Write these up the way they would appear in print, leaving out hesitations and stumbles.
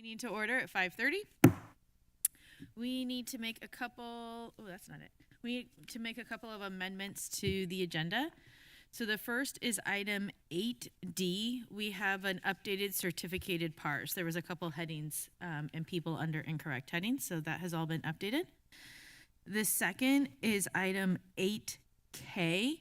Meeting to order at 5:30. We need to make a couple, oh, that's not it. We need to make a couple of amendments to the agenda. So the first is item 8D. We have an updated certificated PARS. There was a couple headings and people under incorrect headings, so that has all been updated. The second is item 8K,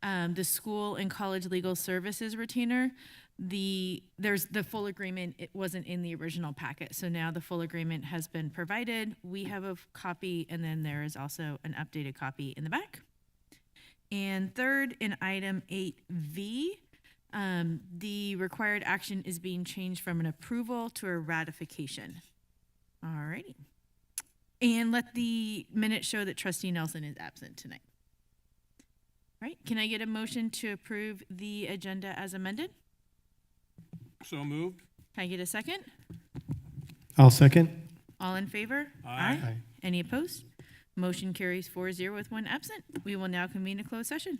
the school and college legal services retainer. There's the full agreement. It wasn't in the original packet, so now the full agreement has been provided. We have a copy, and then there is also an updated copy in the back. And third, in item 8V, the required action is being changed from an approval to a ratification. All righty. And let the minutes show that Trustee Nelson is absent tonight. All right, can I get a motion to approve the agenda as amended? So moved. Can I get a second? I'll second. All in favor? Aye. Any opposed? Motion carries 4-0 with one absent. We will now convene a closed session.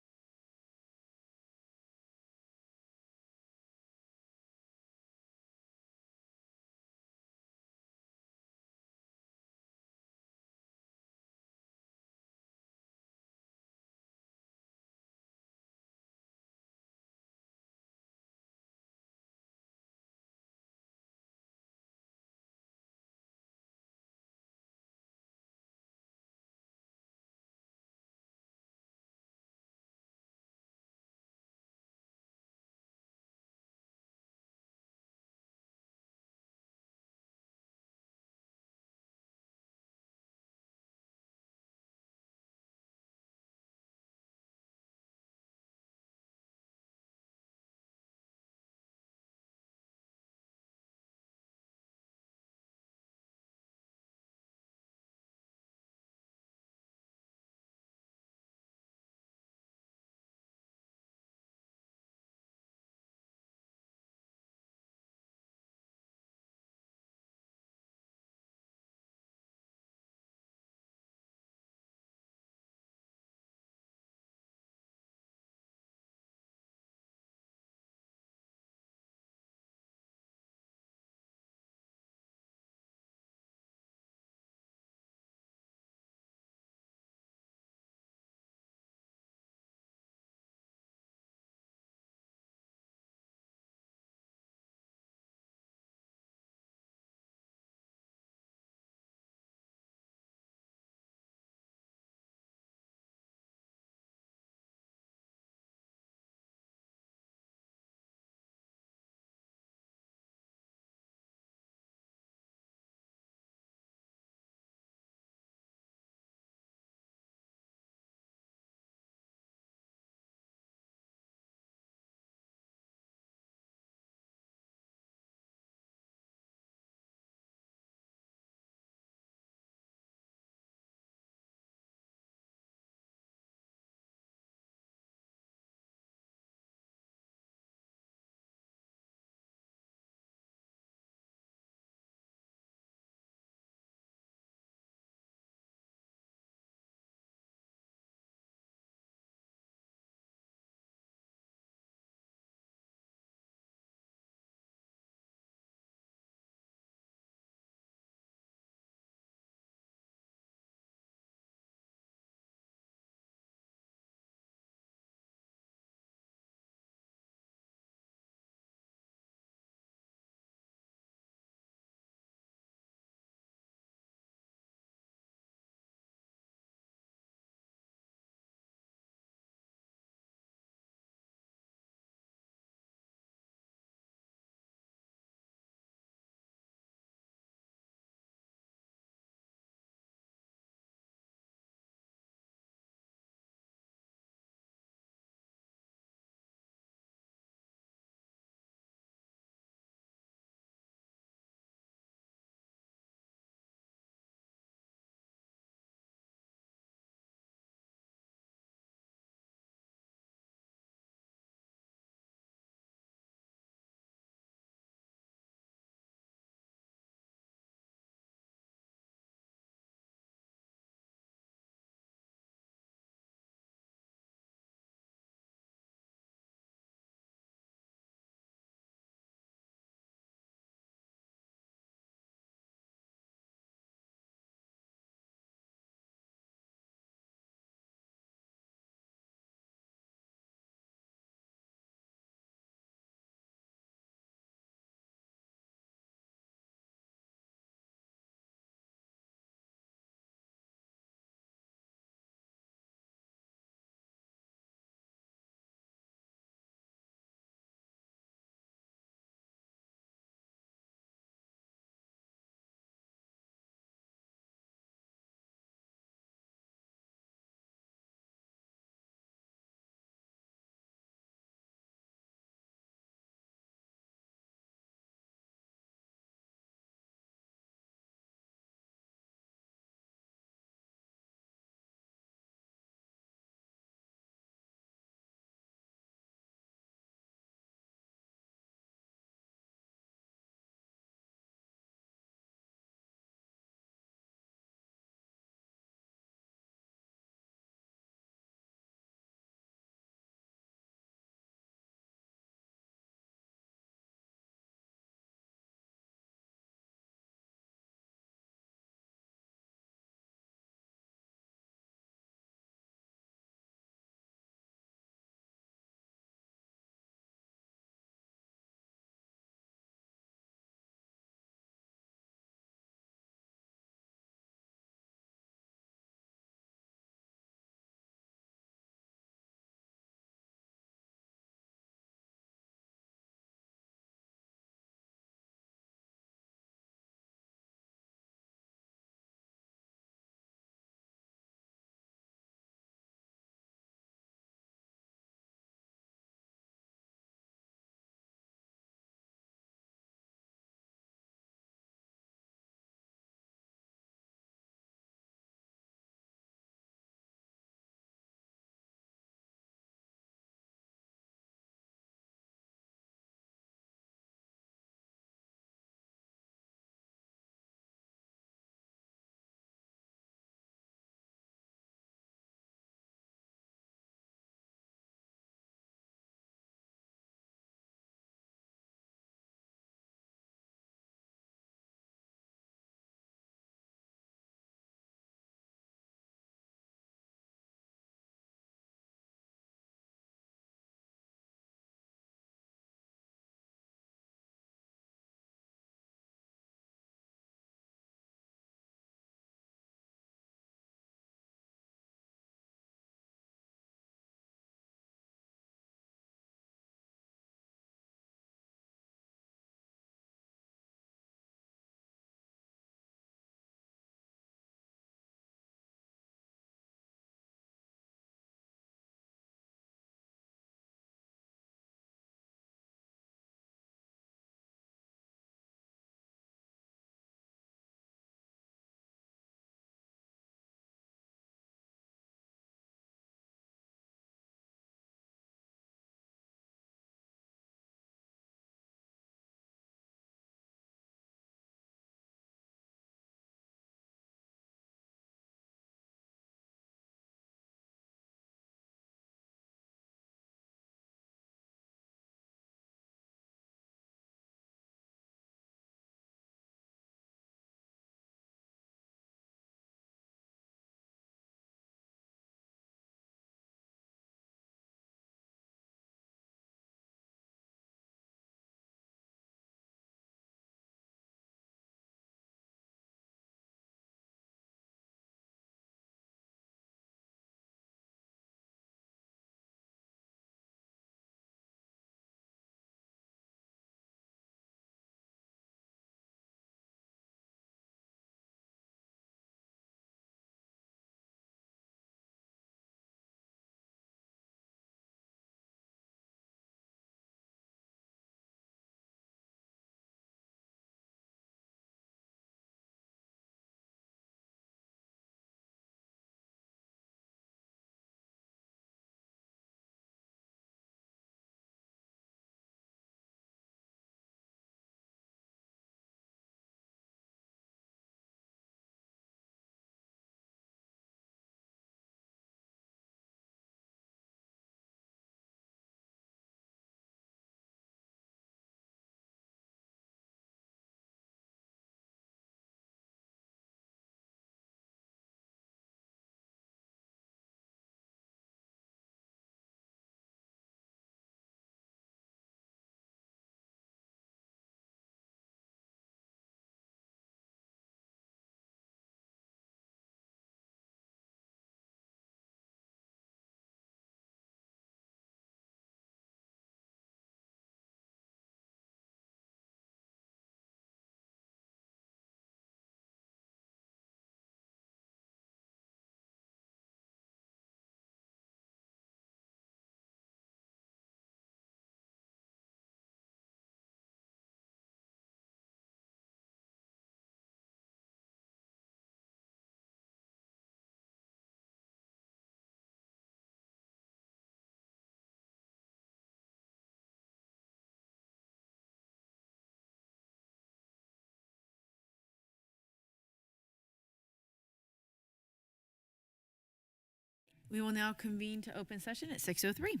We will now convene to open session at 6:03.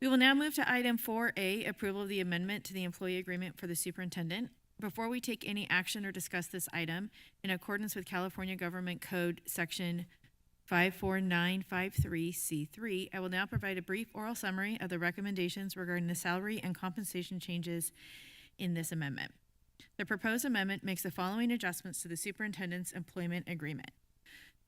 We will now move to item 4A, approval of the amendment to the employee agreement for the superintendent. Before we take any action or discuss this item, in accordance with California Government Code Section 54953C3, I will now provide a brief oral summary of the recommendations regarding the salary and compensation changes in this amendment. The proposed amendment makes the following adjustments to the superintendent's employment agreement.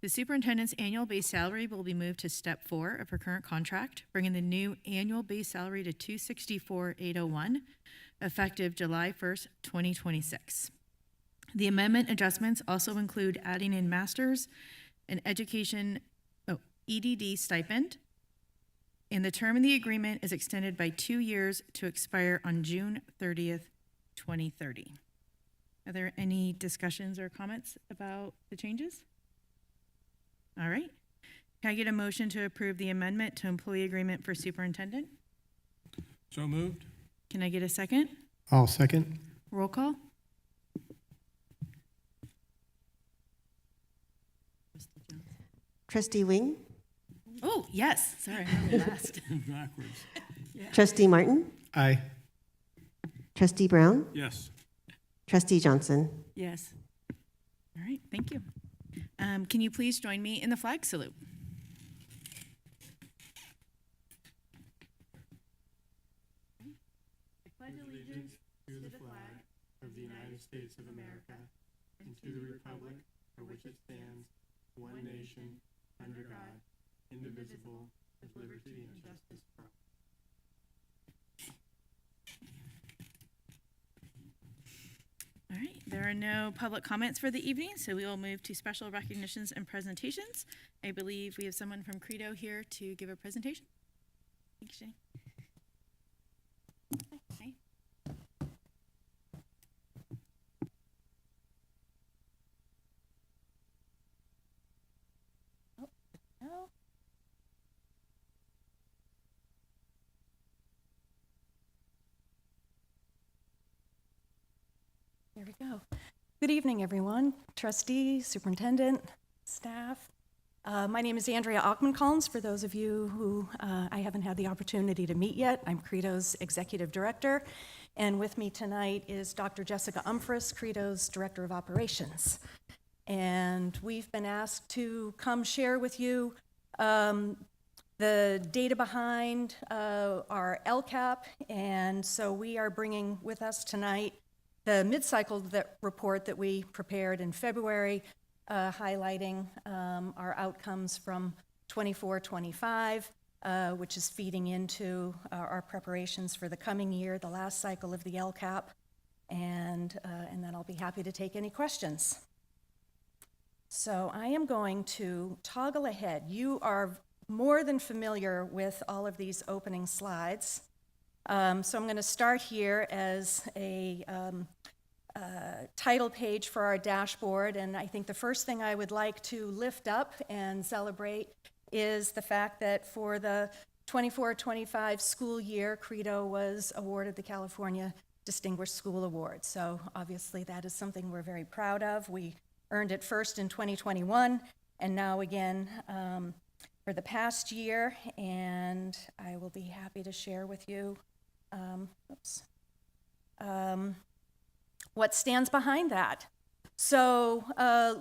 The superintendent's annual base salary will be moved to step 4 of her current contract, bringing the new annual base salary to $264,801, effective July 1st, 2026. The amendment adjustments also include adding in master's and education EDD stipend, and the term of the agreement is extended by 2 years to expire on June 30th, 2030. Are there any discussions or comments about the changes? All right. Can I get a motion to approve the amendment to employee agreement for superintendent? So moved. Can I get a second? I'll second. Roll call? Trustee Wing, Oh, yes. Sorry, I'm last. Backwards. Trustee Martin, Aye. Trustee Brown, Yes. Trustee Johnson. Yes. All right, thank you. Can you please join me in the flag salute? I pledge allegiance To the flag of the United States of America and to the republic for which it stands, one nation, under God, indivisible, with liberty and justice for all. All right, there are no public comments for the evening, so we will move to special recognitions and presentations. I believe we have someone from Credo here to give a presentation. Thanks, Jenny. Hi. Oh, no. There we go. Good evening, everyone. Trustee, superintendent, staff. My name is Andrea Ackman-Collins. For those of you who I haven't had the opportunity to meet yet, I'm Credo's executive director. And with me tonight is Dr. Jessica Umfris, Credo's director of operations. And we've been asked to come share with you the data behind our LCAP. And so we are bringing with us tonight the mid-cycle report that we prepared in February, highlighting our outcomes from 24-25, which is feeding into our preparations for the coming year, the last cycle of the LCAP, and then I'll be happy to take any questions. So I am going to toggle ahead. You are more than familiar with all of these opening slides. So I'm going to start here as a title page for our dashboard, and I think the first thing I would like to lift up and celebrate is the fact that for the 24-25 school year, Credo was awarded the California Distinguished School Award. So obviously that is something we're very proud of. We earned it first in 2021, and now again for the past year, and I will be happy to share with you what stands behind that. So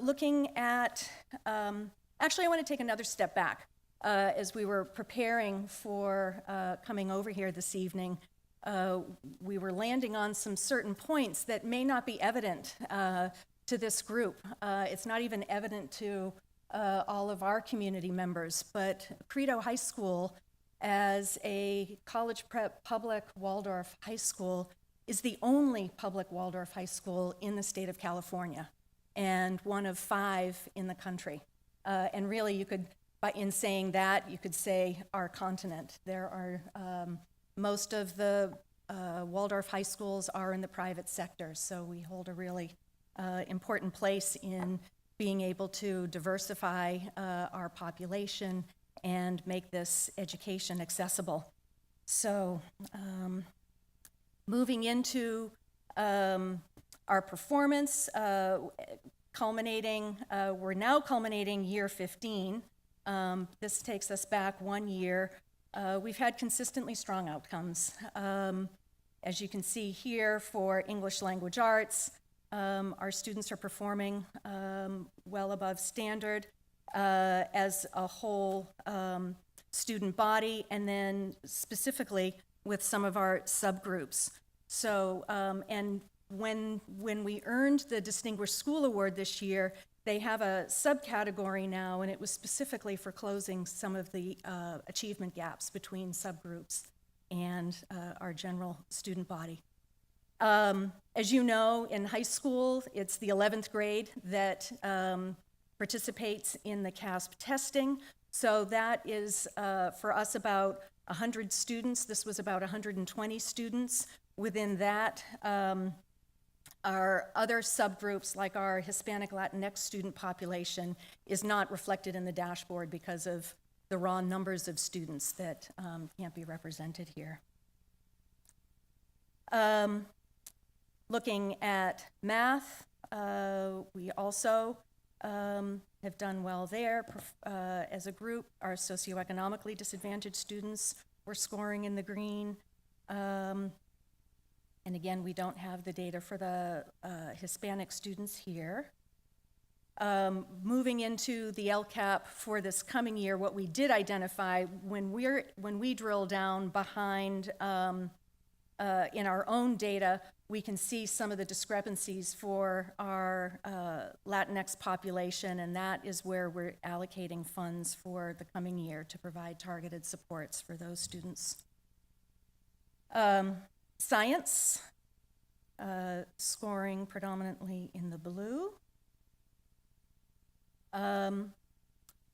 looking at, actually I want to take another step back. As we were preparing for coming over here this evening, we were landing on some certain points that may not be evident to this group. It's not even evident to all of our community members, but Credo High School, as a college prep public Waldorf high school, is the only public Waldorf high school in the state of California, and one of 5 in the country. And really, you could, in saying that, you could say our continent. There are, most of the Waldorf high schools are in the private sector, so we hold a really important place in being able to diversify our population and make this education accessible. So moving into our performance, we're now culminating year 15 This takes us back 1 year. We've had consistently strong outcomes. As you can see here, for English language arts, our students are performing well above standard as a whole student body, and then specifically with some of our subgroups. So, and when we earned the Distinguished School Award this year, they have a subcategory now, and it was specifically for closing some of the achievement gaps between subgroups and our general student body. As you know, in high school, it's the 11th grade that participates in the CASP testing. So that is, for us, about 100 students. This was about 120 students. Within that, our other subgroups, like our Hispanic Latinx student population, is not reflected in the dashboard because of the raw numbers of students that can't be represented here. Looking at math, we also have done well there. As a group, our socioeconomically disadvantaged students were scoring in the green. And again, we don't have the data for the Hispanic students here. Moving into the LCAP for this coming year, what we did identify when we drill down behind in our own data, we can see some of the discrepancies for our Latinx population, and that is where we're allocating funds for the coming year to provide targeted supports for those students. Science, scoring predominantly in the blue. And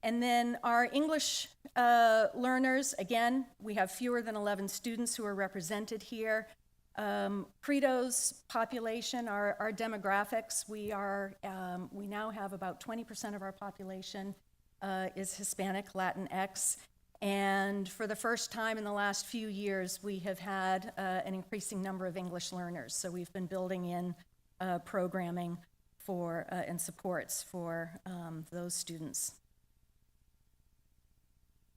then our English learners, again, we have fewer than 11 students who are represented here. Credo's population, our demographics, we now have about 20% of our population is Hispanic, Latinx, and for the first time in the last few years, we have had an increasing number of English learners. So we've been building in programming for and supports for those students.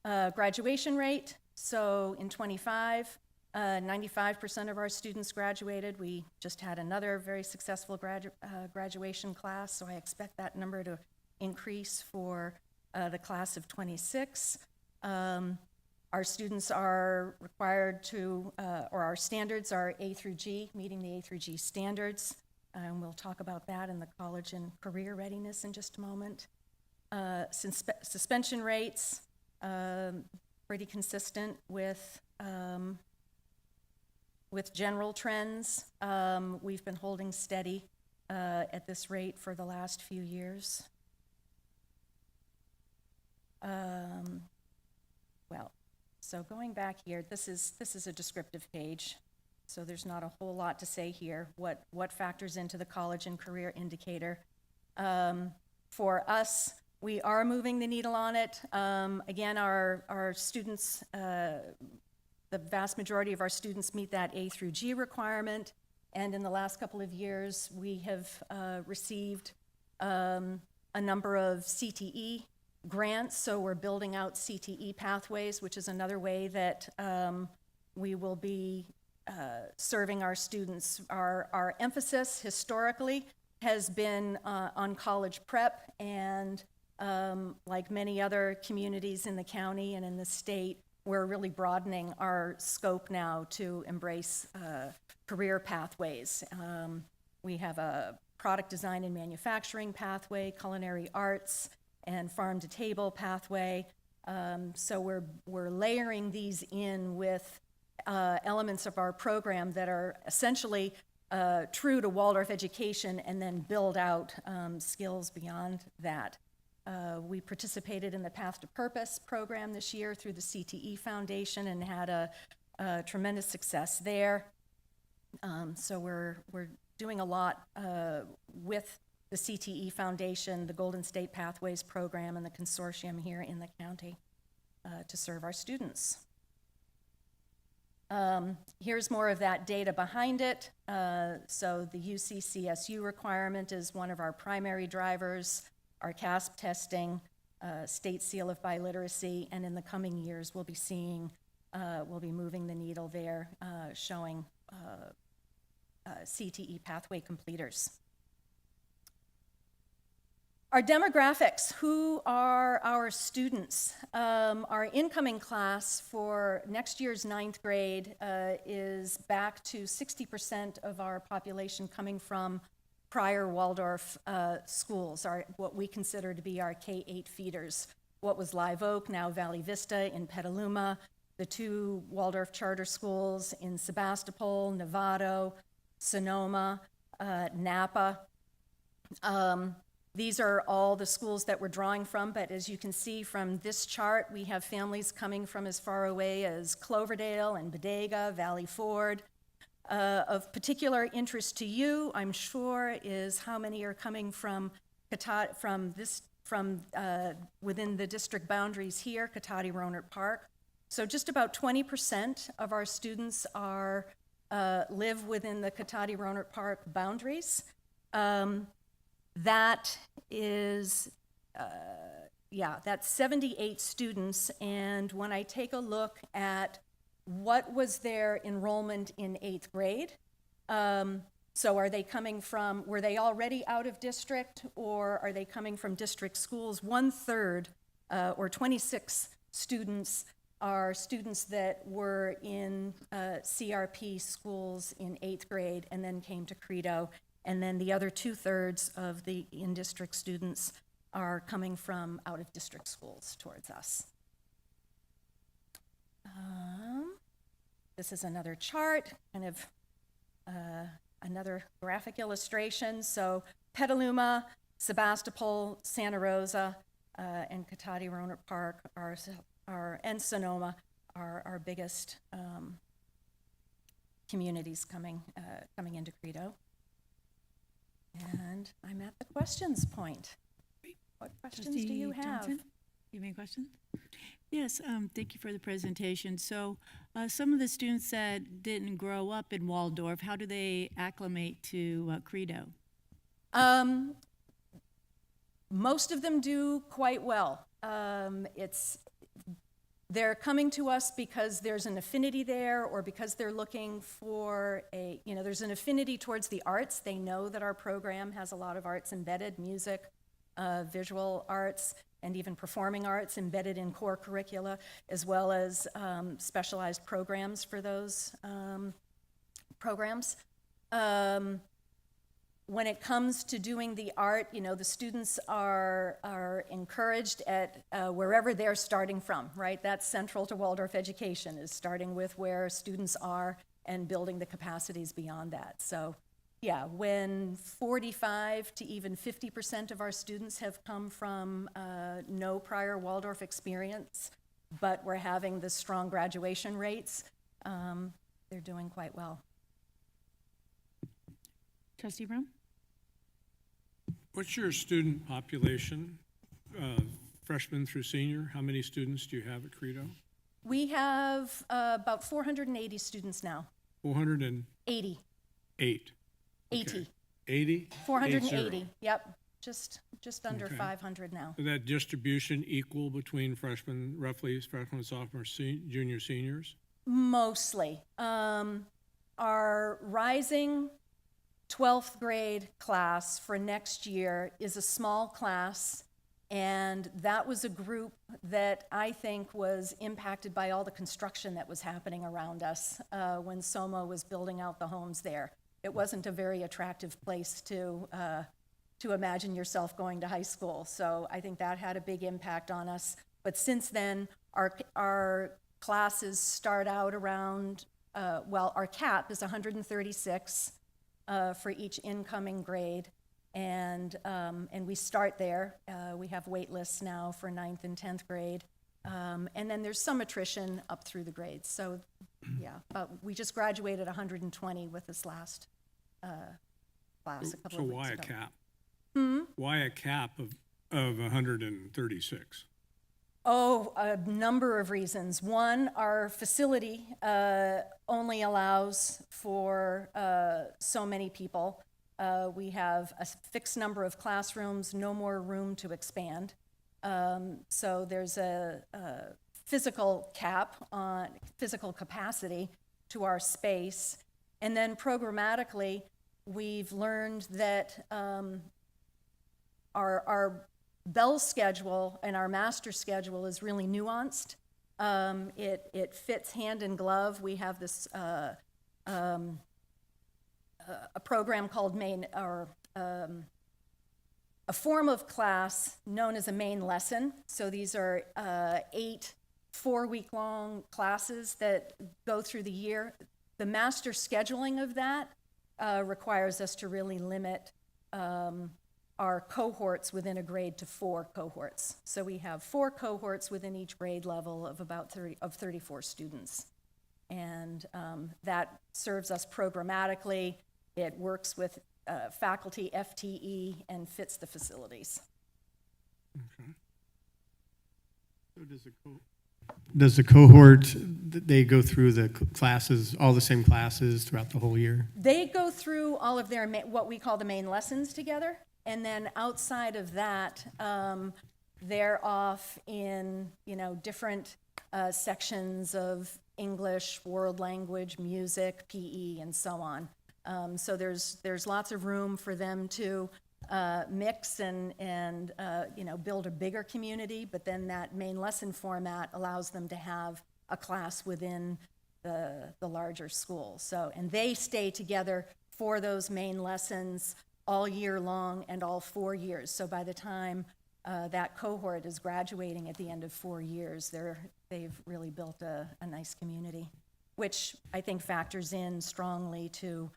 Graduation rate, so in 25, 95% of our students graduated. We just had another very successful graduation class, so I expect that number to increase for the class of 26. Our students are required to, or our standards are A through G, meeting the A through G standards, and we'll talk about that in the college and career readiness in just a moment. Suspension rates, pretty consistent with general trends. We've been holding steady at this rate for the last few years. Well, so going back here, this is a descriptive page, so there's not a whole lot to say here. What factors into the college and career indicator? For us, we are moving the needle on it. Again, our students, the vast majority of our students meet that A through G requirement, and in the last couple of years, we have received a number of CTE grants, so we're building out CTE pathways, which is another way that we will be serving our students. Our emphasis historically has been on college prep, and like many other communities in the county and in the state, we're really broadening our scope now to embrace career pathways. We have a product design and manufacturing pathway, culinary arts, and farm to table pathway. So we're layering these in with elements of our program that are essentially true to Waldorf education, and then build out skills beyond that. We participated in the Path to Purpose program this year through the CTE Foundation and had a tremendous success there. So we're doing a lot with the CTE Foundation, the Golden State Pathways program, and the consortium here in the county to serve our students. Here's more of that data behind it. So the UC-CSU requirement is one of our primary drivers. Our CASP testing, state seal of biliteracy, and in the coming years, we'll be moving the needle there, showing CTE pathway completers. Our demographics, who are our students? Our incoming class for next year's 9th grade is back to 60% of our population coming from prior Waldorf schools, what we consider to be our K-8 feeders. What was Live Oak, now Valley Vista in Petaluma, the 2 Waldorf charter schools in Sebastopol, Novato, Sonoma, Napa. These are all the schools that we're drawing from, but as you can see from this chart, we have families coming from as far away as Cloverdale and Bodega, Valley Ford. Of particular interest to you, I'm sure, is how many are coming from within the district boundaries here, Cotati-Rohnert Park. So just about 20% of our students live within the Cotati-Rohnert Park boundaries. That is, that's 78 students, and when I take a look at what was their enrollment in 8th grade, so were they already out of district, or are they coming from district schools? 1/3, or 26 students, are students that were in CRP schools in 8th grade and then came to Credo. And then the other 2/3 of the in-district students are coming from out-of-district schools towards us. This is another chart, kind of another graphic illustration. So Petaluma, Sebastopol, Santa Rosa, and Cotati-Rohnert Park and Sonoma are our biggest communities coming into Credo. And I'm at the questions point. What questions do you have? Johnson, you have any questions? Yes, thank you for the presentation. So some of the students that didn't grow up in Waldorf, how do they acclimate to Credo? Most of them do quite well. They're coming to us because there's an affinity there, or because they're looking for there's an affinity towards the arts. They know that our program has a lot of arts embedded, music, visual arts, and even performing arts embedded in core curricula, as well as specialized programs for those programs. When it comes to doing the art, the students are encouraged at wherever they're starting from, right? That's central to Waldorf education, is starting with where students are and building the capacities beyond that. So yeah, when 45 to even 50% of our students have come from no prior Waldorf experience, but we're having the strong graduation rates, they're doing quite well. Trustee Brown? What's your student population, freshman through senior? How many students do you have at Credo? We have about 480 students now. 480. 80. 80? 80? 480, yep. Just under Okay. 500 now. Is that distribution equal between roughly freshmen, sophomores, junior, seniors? Mostly. Our rising 12th grade class for next year is a small class, and that was a group that I think was impacted by all the construction that was happening around us when SOMA was building out the homes there. It wasn't a very attractive place to imagine yourself going to high school, so I think that had a big impact on us. But since then, our classes start out around, our cap is 136 for each incoming grade, and we start there. We have wait lists now for 9th and 10th grade, and then there's some attrition up through the grades. So yeah, but we just graduated 120 with this last class a couple So of why weeks a ago. cap? Why a cap of 136? Oh, a number of reasons. One, our facility only allows for so many people. We have a fixed number of classrooms, no more room to expand. So there's a physical cap on physical capacity to our space. And then programmatically, we've learned that our Bell schedule and our master schedule is really nuanced. It fits hand in glove. We have this a program called a form of class known as a main lesson. So these are 8 4-week-long classes that go through the year. The master scheduling of that requires us to really limit our cohorts within a grade to 4 cohorts. So we have 4 cohorts within each grade level of about 34 students. And that serves us programmatically. It works with faculty, FTE, and fits the facilities. Okay. So does the cohort, they go through the classes, all the same classes throughout the whole year? They go through all of their, what we call the main lessons together, and then outside of that, they're off in, different sections of English, world language, music, PE, and so on. So there's lots of room for them to mix and build a bigger community, but then that main lesson format allows them to have a class within the larger school. So, and they stay together for those main lessons all year long and all 4 years. So by the time that cohort is graduating at the end of 4 years, they've really built a nice community, which I think factors in strongly to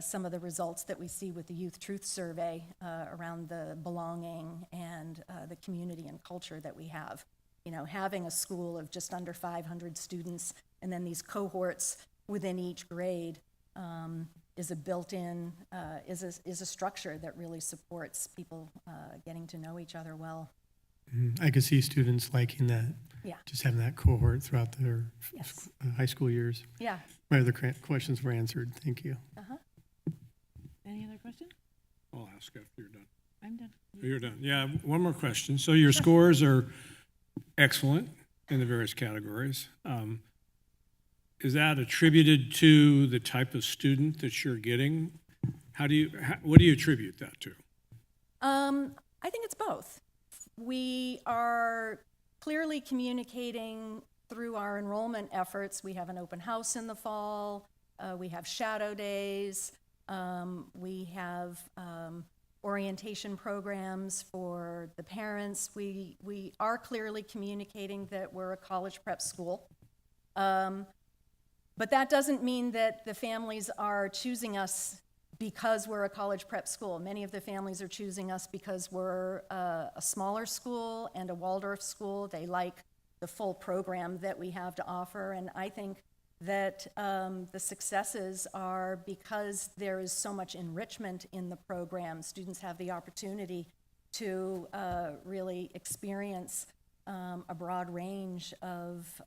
some of the results that we see with the Youth Truth Survey around the belonging and the community and culture that we have. Having a school of just under 500 students and then these cohorts within each grade is a built-in, is a structure that really supports people getting to know each other well. I could see students liking that, Yeah. just having that cohort throughout their Yes. high school years. Yeah. My other questions were answered. Thank you. Any other questions? I'll ask after you're done. I'm done. You're done. Yeah, one more question. So your scores are excellent in the various categories. Is that attributed to the type of student that you're getting? What do you attribute that to? I think it's both. We are clearly communicating through our enrollment efforts. We have an open house in the fall. We have shadow days. We have orientation programs for the parents. We are clearly communicating that we're a college prep school. But that doesn't mean that the families are choosing us because we're a college prep school. Many of the families are choosing us because we're a smaller school and a Waldorf school. They like the full program that we have to offer, and I think that the successes are because there is so much enrichment in the program. Students have the opportunity to really experience a broad range of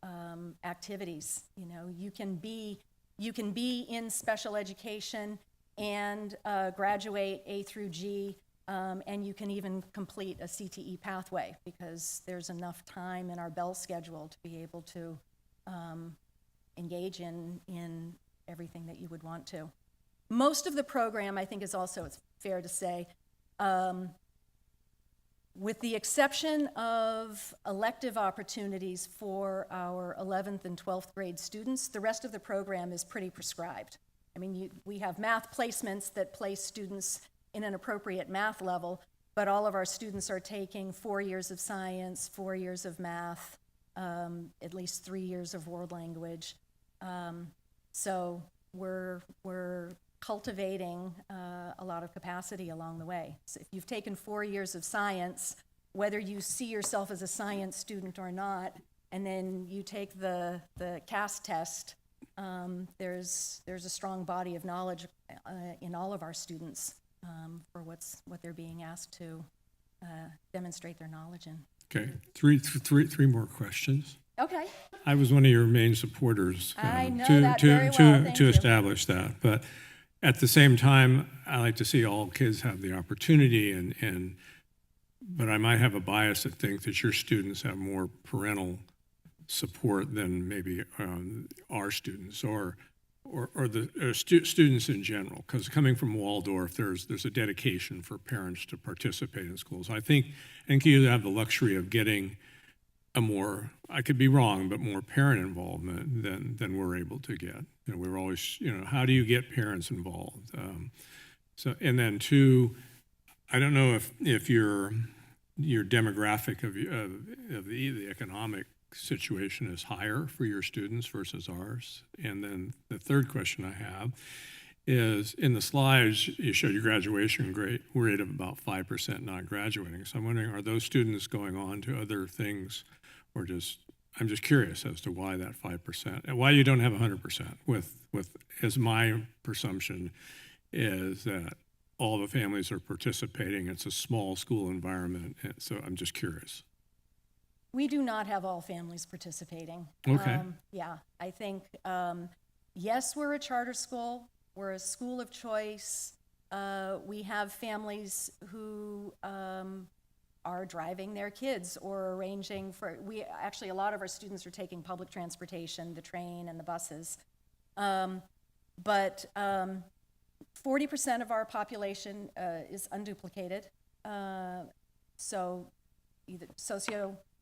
activities. You can be in special education and graduate A through G, and you can even complete a CTE pathway because there's enough time in our Bell schedule to be able to engage in everything that you would want to. Most of the program, I think, is also, it's fair to say, with the exception of elective opportunities for our 11th and 12th grade students, the rest of the program is pretty prescribed. I mean, we have math placements that place students in an appropriate math level, but all of our students are taking 4 years of science, 4 years of math, at least 3 years of world language. So we're cultivating a lot of capacity along the way. So if you've taken 4 years of science, whether you see yourself as a science student or not, and then you take the CAS test, there's a strong body of knowledge in all of our students for what they're being asked to demonstrate their knowledge in. Okay, three more questions. Okay. I was one of your main supporters I know that very well. Thank to you. establish that. But at the same time, I like to see all kids have the opportunity and but I might have a bias that think that your students have more parental support than maybe our students or the students in general. Because coming from Waldorf, there's a dedication for parents to participate in schools. I think you have the luxury of getting a more, I could be wrong, but more parent involvement than we're able to get. You know, we're always, you know, how do you get parents involved? So, and then two, I don't know if your demographic of the economic situation is higher for your students versus ours. And then the third question I have is, in the slides, you showed your graduation rate of about 5% not graduating. So I'm wondering, are those students going on to other things, or I'm just curious as to why that 5% and why you don't have 100% with as my presumption is that all the families are participating. It's a small school environment. And so I'm just curious. We do not have all families participating. Okay. Yeah, I think, yes, we're a charter school. We're a school of choice. We have families who are driving their kids or arranging for, actually, a lot of our students are taking public transportation, the train and the buses. But 40% of our population is unduplicated. So either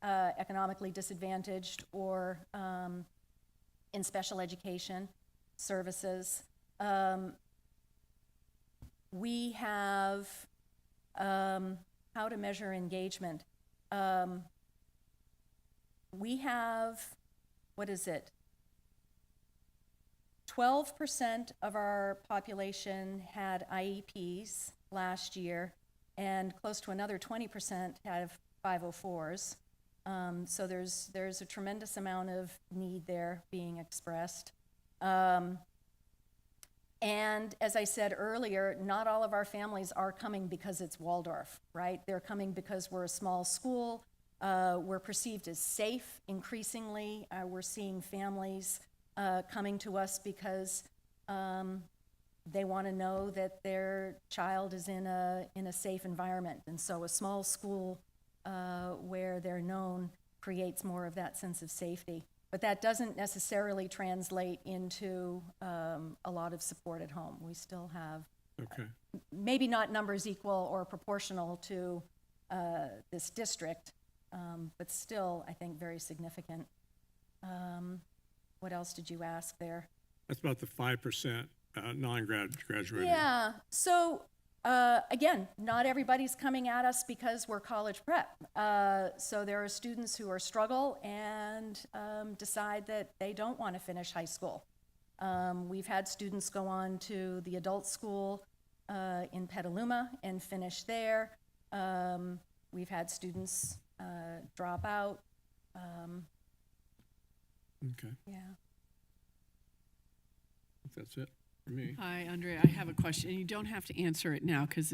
economically disadvantaged or in special education services. We have how to measure engagement. We have, 12% of our population had IEPs last year, and close to another 20% have 504s. So there's a tremendous amount of need there being expressed. And as I said earlier, not all of our families are coming because it's Waldorf, right? They're coming because we're a small school. We're perceived as safe increasingly. We're seeing families coming to us because they want to know that their child is in a safe environment. And so a small school where they're known creates more of that sense of safety. But that doesn't necessarily translate into a lot of support at home. We still have Okay. maybe not numbers equal or proportional to this district, but still, I think, very significant. What else did you ask there? That's about the 5% non-graduating. Yeah, so again, not everybody's coming at us because we're college prep. So there are students who struggle and decide that they don't want to finish high school. We've had students go on to the adult school in Petaluma and finish there. We've had students drop out. Okay. Yeah. I think that's it for me. Hi, Andrea. I have a question, and you don't have to answer it now because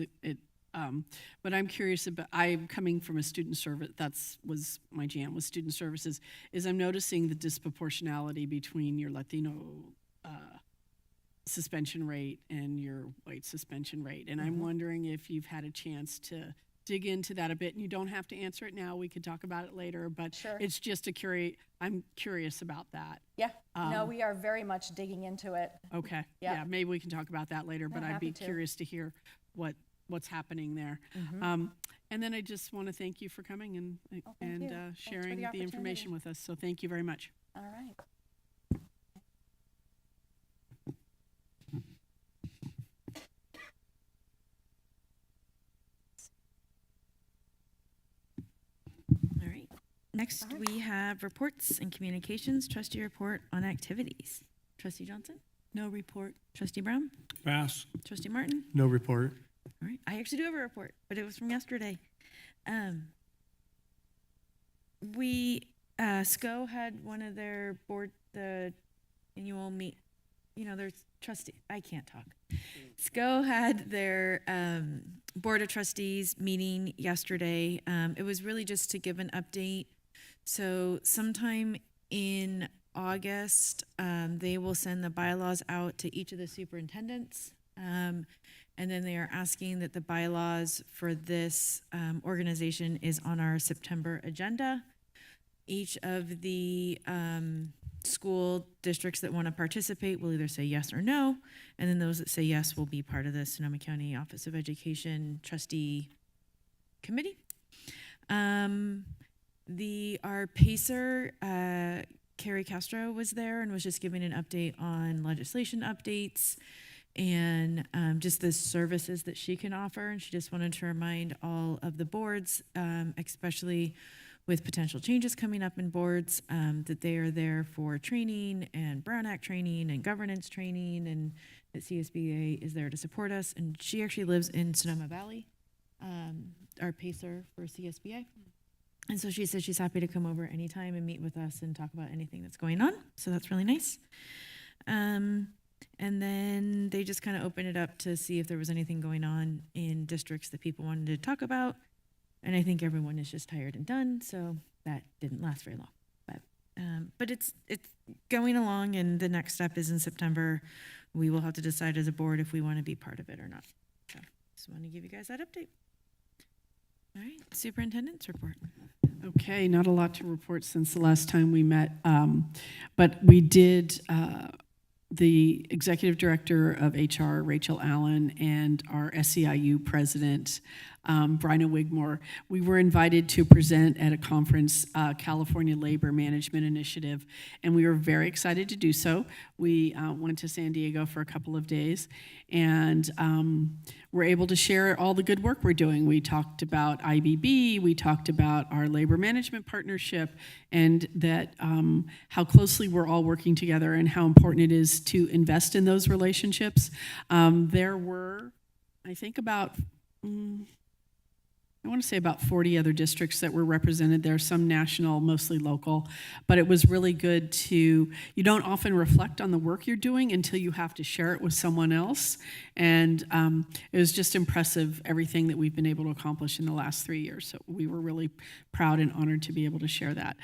but I'm curious about, I'm coming from a student service, was my jam with student services, is I'm noticing the disproportionality between your Latino suspension rate and your white suspension rate. And I'm wondering if you've had a chance to dig into that a bit, and you don't have to answer it now. We could talk about it later, but Sure. it's just I'm curious about that. Yeah, no, we are very much digging into it. Okay. Yeah. Maybe we can talk about that later, but I'd happy be to. curious to hear what's happening there. And then I just want to thank you for coming and thank you. Thanks for sharing the the information with us. So thank you very much. All right. All right. Next, we have reports and communications. Trustee report on activities. Trustee Johnson? No report. Trustee Brown? Pass. Trustee Martin? No report. All right. I actually do have a report, but it was from yesterday. SCO had one of their the annual their trustee, I can't talk. SCO had their board of trustees meeting yesterday. It was really just to give an update. So sometime in August, they will send the bylaws out to each of the superintendents. And then they are asking that the bylaws for this organization is on our September agenda. Each of the school districts that want to participate will either say yes or no, and then those that say yes will be part of the Sonoma County Office of Education Trustee Committee. Our PACER, Carrie Castro, was there and was just giving an update on legislation updates and just the services that she can offer. And she just wanted to remind all of the boards, especially with potential changes coming up in boards, that they are there for training and Brown Act training and governance training, and that CSBA is there to support us. And she actually lives in Sonoma Valley, our PACER for CSBA. And so she said she's happy to come over anytime and meet with us and talk about anything that's going on. So that's really nice. And then they just kind of opened it up to see if there was anything going on in districts that people wanted to talk about. And I think everyone is just tired and done, so that didn't last very long. But it's going along, and the next step is in September. We will have to decide as a board if we want to be part of it or not. So just want to give you guys that update. All right, superintendent's report. Okay, not a lot to report since the last time we met, but we did, the executive director of HR, Rachel Allen, and our SEIU president, Bryna Wigmore, we were invited to present at a conference, California Labor Management Initiative, and we were very excited to do so. We went to San Diego for a couple of days, and we're able to share all the good work we're doing. We talked about IBB, we talked about our labor management partnership, and that how closely we're all working together and how important it is to invest in those relationships. There were, I think, about I want to say about 40 other districts that were represented there, some national, mostly local, but it was really good to, you don't often reflect on the work you're doing until you have to share it with someone else, and it was just impressive, everything that we've been able to accomplish in the last 3 years, so we were really proud and honored to be able to share that.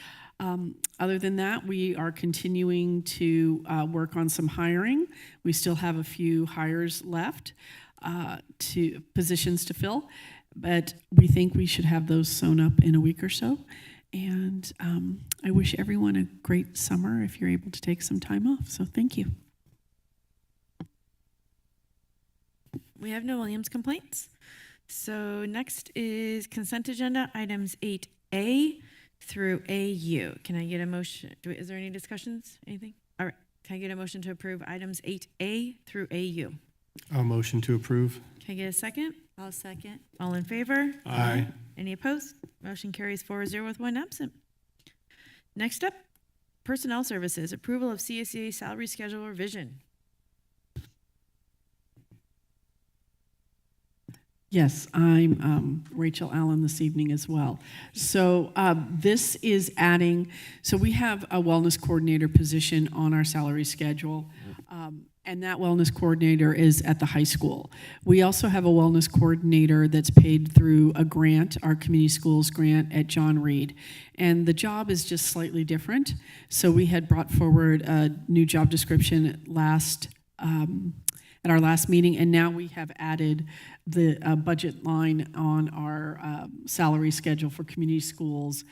Other than that, we are continuing to work on some hiring. We still have a few hires left, to positions to fill, but we think we should have those sewn up in a week or so. And I wish everyone a great summer if you're able to take some time off. So thank you. We have no Williams complaints. So next is consent agenda items 8A through AU. Can I get a motion? Is there any discussions? Anything? All right. Can I get a motion to approve items 8A through AU? I'll motion to approve. Can I get a second? I'll second. All in favor? Aye. Any opposed? Motion carries 4-0 with one absent. Next up, personnel services, approval of CSEA salary schedule revision. Yes, I'm Rachel Allen this evening as well. So this is adding, so we have a wellness coordinator position on our salary schedule, and that wellness coordinator is at the high school. We also have a wellness coordinator that's paid through a grant, our community schools grant at John Reed, and the job is just slightly different. So we had brought forward a new job description at our last meeting, and now we have added the budget line on our salary schedule for community schools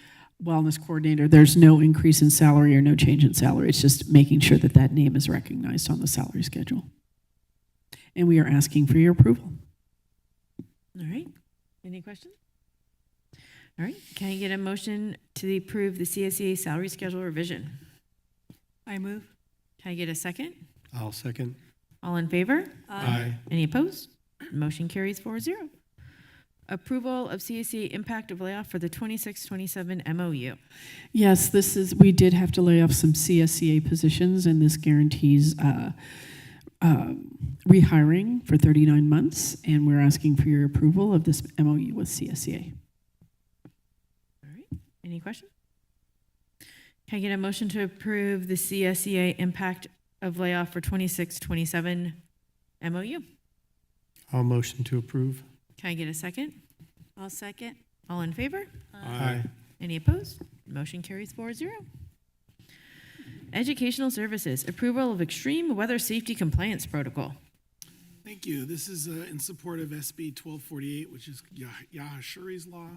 wellness coordinator. There's no increase in salary or no change in salary. It's just making sure that that name is recognized on the salary schedule. And we are asking for your approval. All right. Any questions? All right. Can I get a motion to approve the CSEA salary schedule revision? I move. Can I get a second? I'll second. All in favor? Aye. Any opposed? Motion carries 4-0. Approval of CSEA impact of layoff for the 26-27 MOU. Yes, we did have to lay off some CSEA positions, and this guarantees rehiring for 39 months, and we're asking for your approval of this MOU with CSEA. All right. Any questions? Can I get a motion to approve the CSEA impact of layoff for 26-27 MOU? I'll motion to approve. Can I get a second? I'll second. All in favor? Aye. Any opposed? Motion carries 4-0. Educational services, approval of extreme weather safety compliance protocol. Thank you. This is in support of SB 1248, which is Yaha Shuri's law,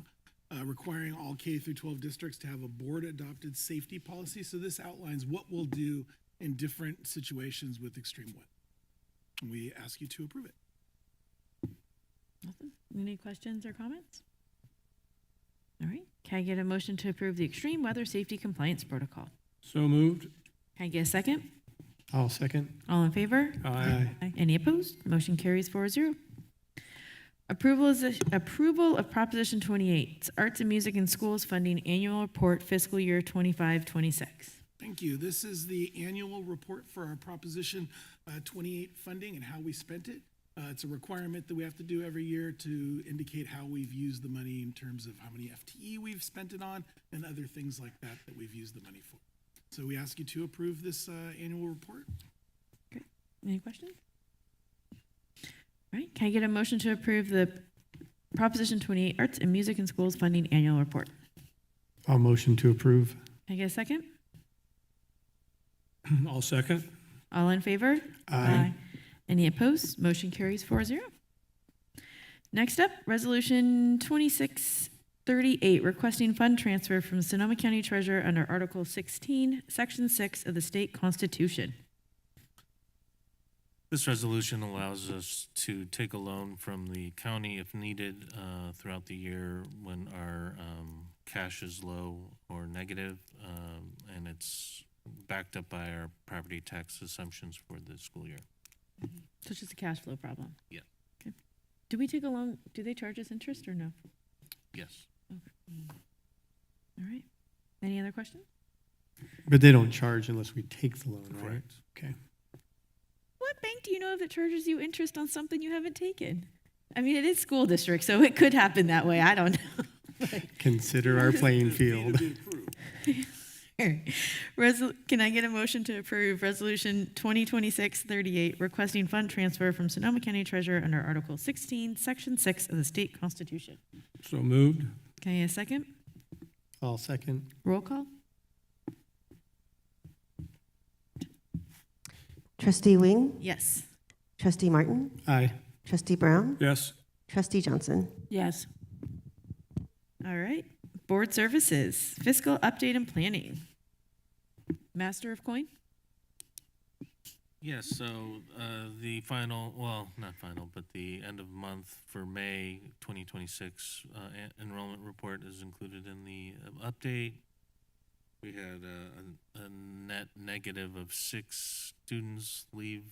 requiring all K through 12 districts to have a board-adopted safety policy. So this outlines what we'll do in different situations with extreme weather. And we ask you to approve it. Any questions or comments? All right, can I get a motion to approve the extreme weather safety compliance protocol? So moved. Can I get a second? I'll second. All in favor? Aye. Any opposed? Motion carries 4-0. Approval of Proposition 28, it's Arts and Music in Schools Funding Annual Report Fiscal Year 25-26. Thank you. This is the annual report for our Proposition 28 funding and how we spent it. It's a requirement that we have to do every year to indicate how we've used the money in terms of how many FTE we've spent it on and other things like that that we've used the money for. So we ask you to approve this annual report. Any questions? All right, can I get a motion to approve the Proposition 28 Arts and Music in Schools Funding Annual Report? I'll motion to approve. Can I get a second? I'll second. All in favor? Aye. Any opposed? Motion carries 4-0. Next up, Resolution 2638, requesting fund transfer from Sonoma County Treasurer under Article 16, Section 6 of the state constitution. This resolution allows us to take a loan from the county if needed throughout the year when our cash is low or negative, and it's backed up by our property tax assumptions for the school year. So it's just a cash flow problem? Yeah. Okay. Do we take a loan, do they charge us interest or no? Yes. All right. Any other questions? But they don't charge unless we take the loan, right? Correct. Okay. What bank do you know of that charges you interest on something you haven't taken? I mean, it is school district, so it could happen that way. I don't know. Consider our playing field. Can I get a motion to approve Resolution 2026-38, requesting fund transfer from Sonoma County Treasurer under Article 16, Section 6 of the state constitution? So moved. Can I get a second? I'll second. Roll call? Trustee Wing, Yes. Trustee Martin, Aye. Trustee Brown, Yes. Trustee Johnson. Yes. All right. Board Services, Fiscal Update and Planning. Master of Coin? Yes, so the final, well, not final, but the end of month for May 2026 enrollment report is included in the update. We had a net negative of 6 students leave.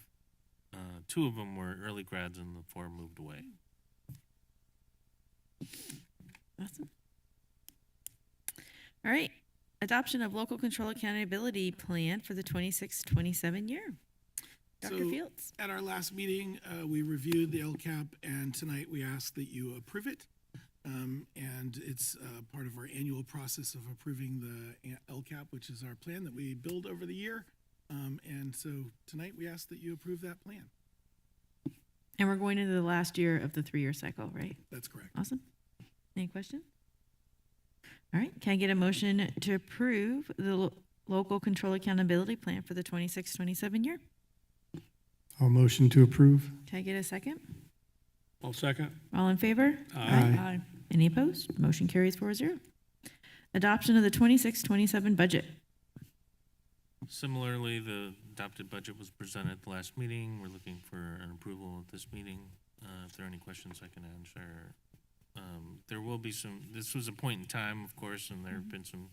2 of them were early grads and the 4 moved away. Awesome. All right. Adoption of Local Control Accountability Plan for the 26-27 year. Dr. So, Fields? At our last meeting, we reviewed the LCAP, and tonight we ask that you approve it. And it's part of our annual process of approving the LCAP, which is our plan that we build over the year. And so tonight we ask that you approve that plan. And we're going into the last year of the 3-year cycle, right? That's correct. Awesome. Any questions? All right. Can I get a motion to approve the Local Control Accountability Plan for the 26-27 year? I'll motion to approve. Can I get a second? I'll second. All in favor? Aye. Any opposed? Motion carries 4-0. Adoption of the 26-27 budget. Similarly, the adopted budget was presented at the last meeting. We're looking for an approval at this meeting. If there are any questions, I can answer. There will be some, this was a point in time, of course, and there have been some,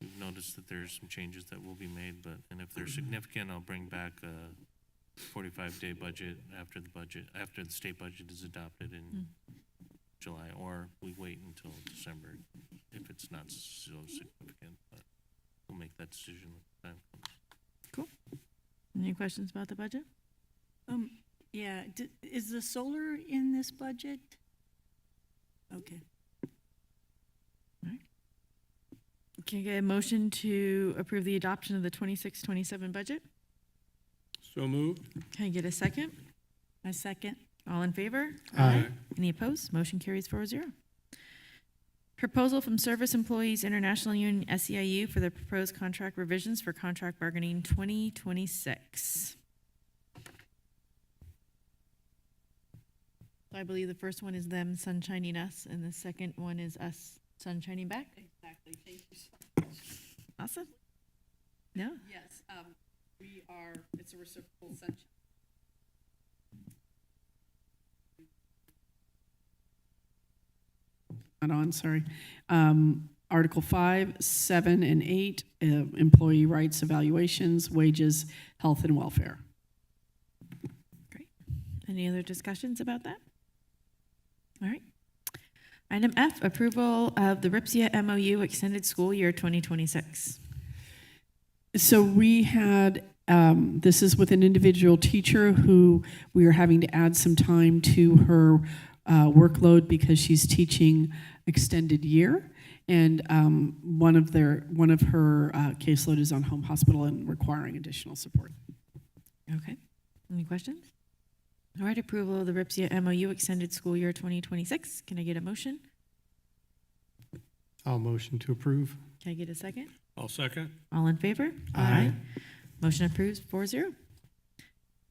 we've noticed that there's some changes that will be made, and if they're significant, I'll bring back a 45-day budget after the state budget is adopted in July, or we wait until December if it's not so significant, but we'll make that decision when the time comes. Any questions about the budget? Yeah, is the solar in this budget? Okay. Can I get a motion to approve the adoption of the 26-27 budget? So moved. Can I get a second? A second. All in favor? Aye. Any opposed? Motion carries 4-0. Proposal from Service Employees International Union, SEIU, for the proposed contract revisions for contract bargaining 2026. So I believe the first one is them sunshining us, and the second one is us sunshining back. Exactly, thank you so much. Awesome. No? Yes, we are, it's a reciprocal sunshine. Not on, sorry. Article 5, 7, and 8, employee rights evaluations, wages, health, and welfare. Great. Any other discussions about that? All right. Item F, approval of the RIPSIA MOU extended school year 2026. So we had, this is with an individual teacher who we are having to add some time to her workload because she's teaching extended year. And one of her caseload is on home hospital and requiring additional support. Okay. Any questions? All right, approval of the RIPSIA MOU extended school year 2026. Can I get a motion? I'll motion to approve. Can I get a second? I'll second. All in favor? Aye. Motion approves 4-0.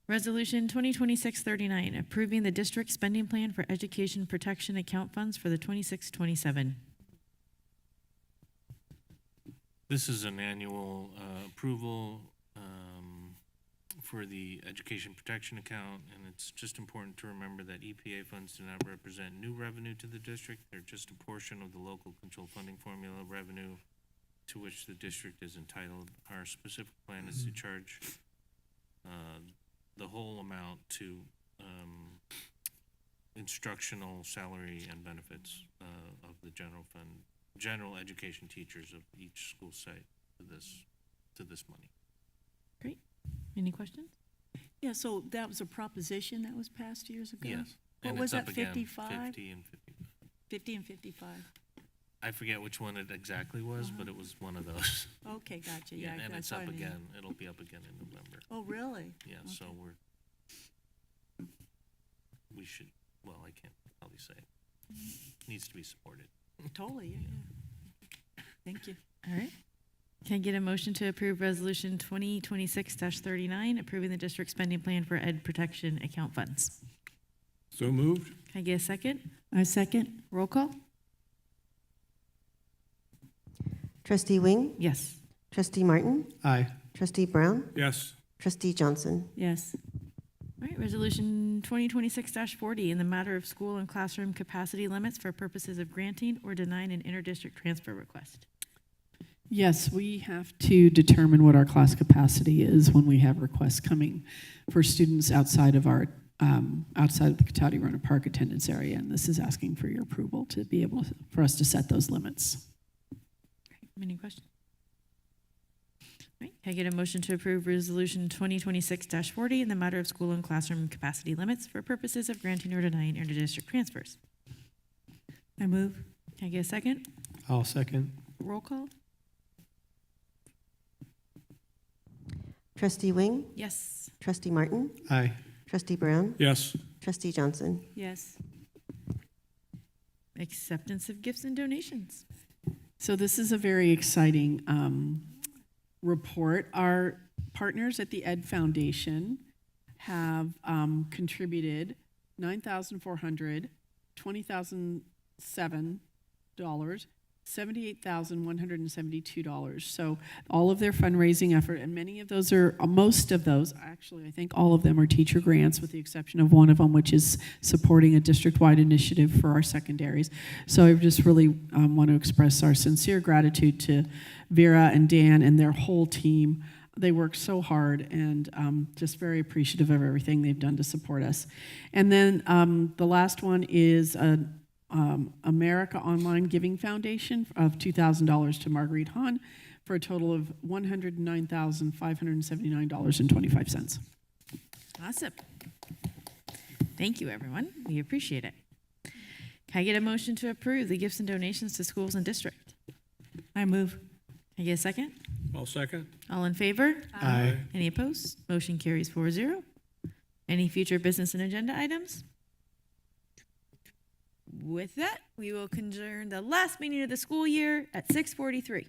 Resolution 2026-39, approving the district spending plan for education protection account funds for the 26-27. This is an annual approval for the education protection account, and it's just important to remember that EPA funds do not represent new revenue to the district. They're just a portion of the local control funding formula revenue to which the district is entitled. Our specific plan is to charge the whole amount to instructional salary and benefits of the general fund, general education teachers of each school site to this money. Great. Any questions? Yeah, so that was a proposition that was passed years ago? Yes. What And was it's up that, again, 55? 50 and 55. 50 and 55. I forget which one it exactly was, but it was one of those. Okay, gotcha, yeah. And I it's saw up it in- again. It'll be up again in November. Oh, really? Yeah, so Okay. we should, well, I can't probably say. Needs to be supported. Totally, yeah. Thank you. All right. Can I get a motion to approve resolution 2026-39, approving the district spending plan for ed protection account funds? So moved. Can I get a second? I second. Roll call? Trustee Wing, Yes. Trustee Martin, Aye. Trustee Brown, Yes. Trustee Johnson. Yes. All right, resolution 2026-40, in the matter of school and classroom capacity limits for purposes of granting or denying an interdistrict transfer request. Yes, we have to determine what our class capacity is when we have requests coming for students outside of our, outside of the Cotati Rohnert Park attendance area. And this is asking for your approval to be able, for us to set those limits. Any questions? All right, can I get a motion to approve resolution 2026-40 in the matter of school and classroom capacity limits for purposes of granting or denying interdistrict transfers? I move. Can I get a second? I'll second. Roll call? Trustee Wing, Yes. Trustee Martin, Aye. Trustee Brown, Yes. Trustee Johnson. Yes. Acceptance of gifts and donations. So this is a very exciting report. Our partners at the Ed Foundation have contributed $9,400, $20,007, $78,172. So all of their fundraising effort, and many of those are, most of those, actually, I think all of them are teacher grants, with the exception of one of them, which is supporting a district-wide initiative for our secondaries. So I just really want to express our sincere gratitude to Vera and Dan and their whole team. They work so hard, and just very appreciative of everything they've done to support us. And then the last one is America Online Giving Foundation of $2,000 to Marguerite Hahn for a total of $109,579.25. Awesome. Thank you, everyone. We appreciate it. Can I get a motion to approve the gifts and donations to schools and district? I move. Can I get a second? I'll second. All in favor? Aye. Any opposed? Motion carries 4-0. Any future business and agenda items? With that, we will adjourn the last meeting of the school year at 6:43.